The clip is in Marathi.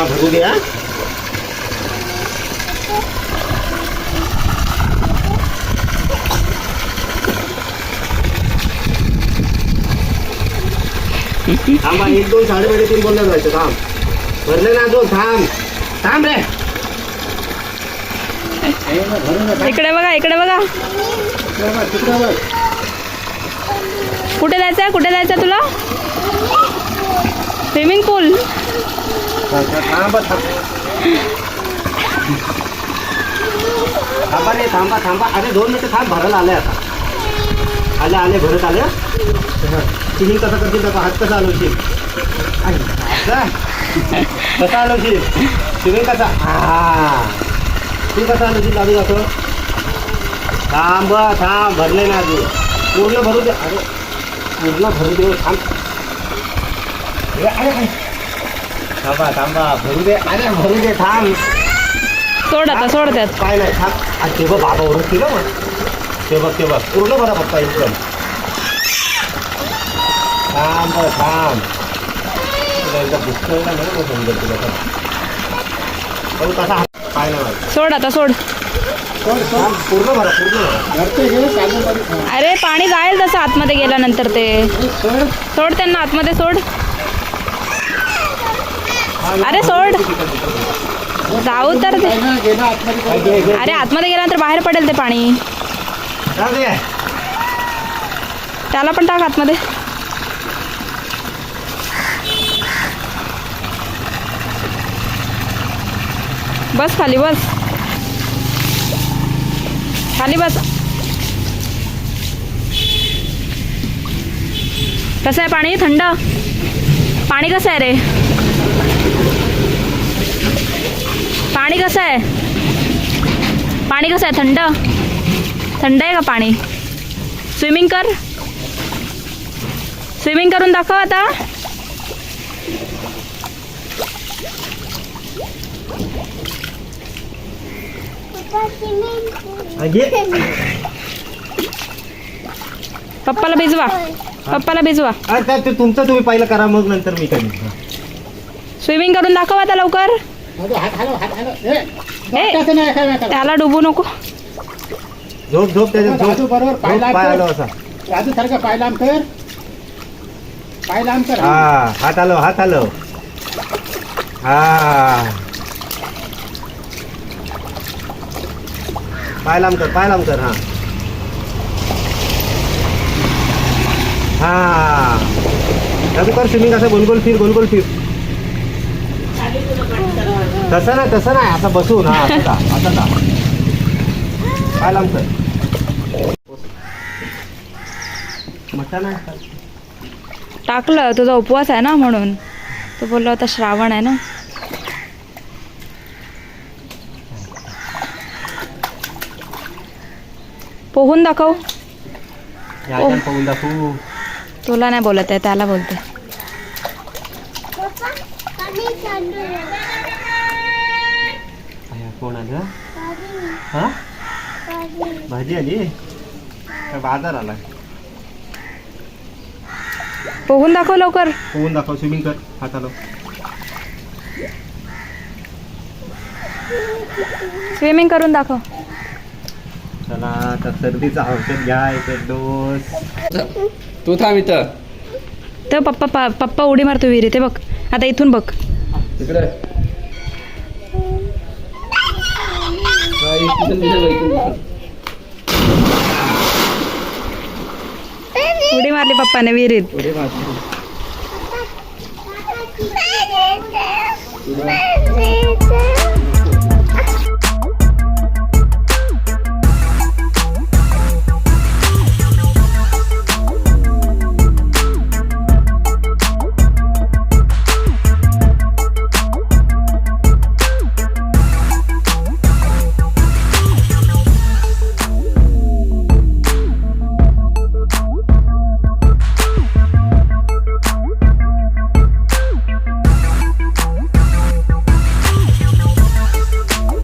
भरू द्या. थांबा 1 2 3:30 बोलला जायचं. थांब भरले ना 2. थांब थांब रे. इकडे बघा इकडे बघा. कुठे जायचंय कुठे जायचंय तुला? स्विमिंग पूल. थांबा रे. थांबा थांबा. अरे 2 मिनिटं थांब. भरायला आले आता. आले भरत आले. स्विमिंग कसं करतील तर हात कसा आलोशील कसा आलोशील स्विमिंग कसा. तू कसा आलोशील दादू जातो. थांब थांब. भरले ना अजून. पूर्ण भरू दे. अरे पूर्ण भरू दे. थांब. थांबा थांबा. भरू दे. अरे भरू दे. थांब. सोड आता सोड त्यात. काय नाही. थांब. ते बघ बाबा ओरडत केलं मग. ते बघ पूर्ण भरा पप्पा एकदम. थांब थांब. तुला पुस्तक नाही समजत तुला. कसा काय नाही. सोड आता सोड. पूर्ण भरा पूर्ण. अरे पाणी जाईल तसं आतमध्ये गेल्यानंतर ते. सोड त्यांना आतमध्ये सोड. अरे सोड. जाऊ तर ते. अरे आतमध्ये गेल्यानंतर बाहेर पडेल ते पाणी. त्याला पण टाक आतमध्ये. बस खाली बस. खाली बस. कसं आहे पाणी? थंड पाणी. कसं आहे रे पाणी? कसं आहे पाणी? कसं आहे? थंड थंड आहे का पाणी? स्विमिंग कर. स्विमिंग करून दाखव आता. पप्पाला भिजवा. पप्पाला भिजवा. ते तुमचं तुम्ही पहिलं करा मग नंतर मी करीन. स्विमिंग करून दाखव आता लवकर. त्याला डुबू नको. झोप झोप त्याच्यात झोप. बरोबर पाय आलो असा. राजू सारखा पाय लांब कर. पाय लांब कर. हा हात आलो हात आलो. हा पाय लांब कर. पाय लांब कर. हा हा. जादू कर स्विमिंग. असं गोलगोल फिर गोलगोल फिर. तसं नाही असं बसून. हा आता का पाय लांब कर. मटण टाकलं. तुझा उपवास आहे ना म्हणून. तो बोलला होता श्रावण आहे ना. पोहून दाखव. पोहून दाखवू. तुला नाही बोलत आहे त्याला बोलते. कोण आलं? हा भाजी आली. बाजार आला. पोहून दाखव लवकर. पोहून दाखव. स्विमिंग कर. हात आलो. स्विमिंग करून दाखव. चला आता सर्दीचा औषध घ्या. एक डोस. तू थांब इथं. तर पप्पा उडी मारतो विहिरीत. ते बघ आता इथून बघ. तिकडे उडी मारली पप्पाने विहिरीत. पुढे मार. Bye.